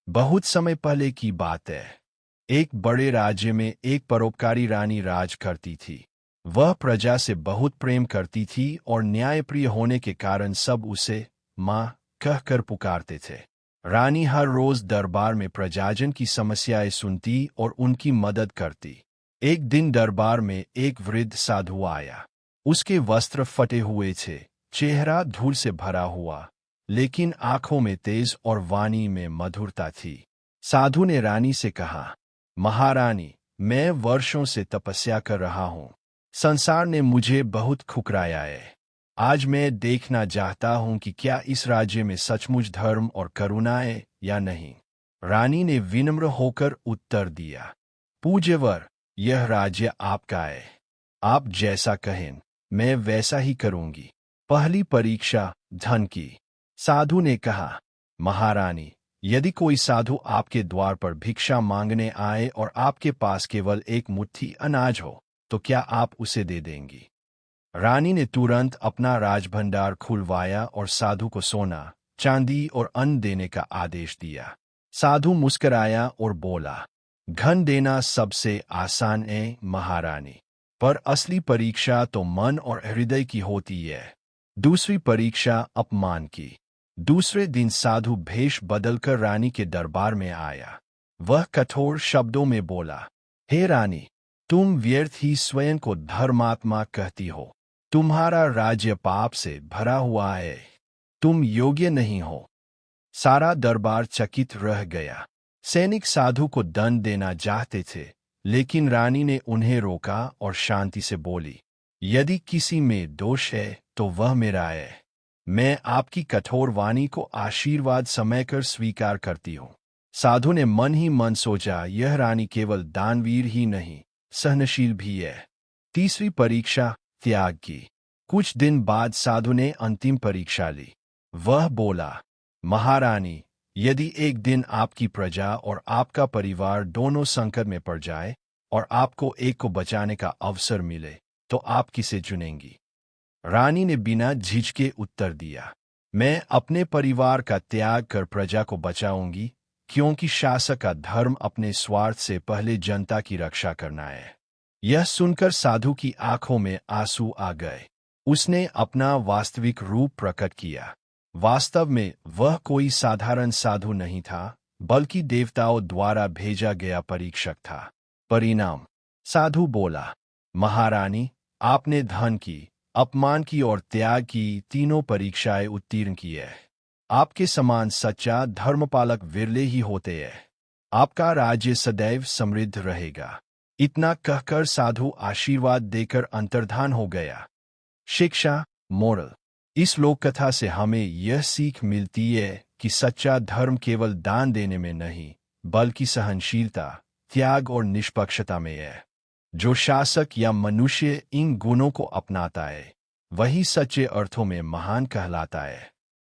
बहुत समय पहले की बात है। एक बड़े राज्य में एक परोपकारी रानी राज करती थी। वह प्रजा से बहुत प्रेम करती थी और न्यायप्रिय होने के कारण सब उसे माँ कहकर पुकारते थे। रानी हर रोज दरबार में प्रजाजन की समस्याएं सुनती और उनकी मदद करती। एक दिन दरबार में एक वृद्ध साधु आया। उसके वस्त्र फटे हुए थे, चेहरा धूल से भरा हुआ, लेकिन आंखों में तेज और वाणी में मधुरता थी। साधु ने रानी से कहा, महारानी, मैं वर्षों से तपस्या कर रहा हूँ। संसार ने मुझे बहुत ठुकराया है। आज मैं देखना चाहता हूँ कि क्या इस राज्य में सचमुच धर्म और करुणा है या नहीं। रानी ने विनम्र होकर उत्तर दिया, पूज्यवर, यह राज्य आपका है। आप जैसा कहें मैं वैसा ही करूंगी। पहली परीक्षा धन की। साधु ने कहा, महारानी, यदि कोई साधु आपके द्वार पर भिक्षा मांगने आए और आपके पास केवल एक मुट्ठी अनाज हो, तो क्या आप उसे दे देंगी? रानी ने तुरंत अपना राजभंडार खुलवाया और साधु को सोना, चांदी और अन्न देने का आदेश दिया। साधु मुस्कराया और बोला, धन देना सबसे आसान है महारानी, पर असली परीक्षा तो मन और हृदय की होती है। दूसरी परीक्षा अपमान की। दूसरे दिन साधु भेष बदलकर रानी के दरबार में आया। वह कठोर शब्दों में बोला, हे रानी, तुम व्यर्थ ही स्वयं को धर्मात्मा कहती हो। तुम्हारा राज्य पाप से भरा हुआ है। तुम योग्य नहीं हो। सारा दरबार चकित रह गया। सैनिक साधु को दंड देना चाहते थे, लेकिन रानी ने उन्हें रोका और शांति से बोली, यदि किसी में दोष है तो वह मेरा है। मैं आपकी कठोर वाणी को आशीर्वाद समझकर स्वीकार करती हूँ। साधु ने मन ही मन सोचा, यह रानी केवल दानवीर ही नहीं, सहनशील भी है। तीसरी परीक्षा त्याग की। कुछ दिन बाद साधु ने अंतिम परीक्षा ली। वह बोला, महारानी, यदि एक दिन आपकी प्रजा और आपका परिवार दोनों संकट में पड़ जाए और आपको एक को बचाने का अवसर मिले, तो आप किसे चुनेंगी? रानी ने बिना झिझके उत्तर दिया, मैं अपने परिवार का त्याग कर प्रजा को बचाऊंगी, क्योंकि शासक का धर्म अपने स्वार्थ से पहले जनता की रक्षा करना है। यह सुनकर साधु की आंखों में आंसू आ गए। उसने अपना वास्तविक रूप प्रकट किया। वास्तव में वह कोई साधारण साधु नहीं था, बल्कि देवताओं द्वारा भेजा गया परीक्षक था। परिणाम, साधु बोला, महारानी, आपने धन की, अपमान की और त्याग की तीनों परीक्षाएं उत्तीर्ण की है। आपके समान सच्चा धर्मपालक विरले ही होते हैं। आपका राज्य सदैव समृद्ध रहेगा। इतना कहकर साधु आशीर्वाद देकर अंतर्धान हो गया। शिक्षा, मोरल। इस लोक कथा से हमें यह सीख मिलती है कि सच्चा धर्म केवल दान देने में नहीं, बल्कि सहनशीलता, त्याग और निष्पक्षता में है। जो शासक या मनुष्य इन गुणों को अपनाता है, वही सच्चे अर्थों में महान कहलाता है।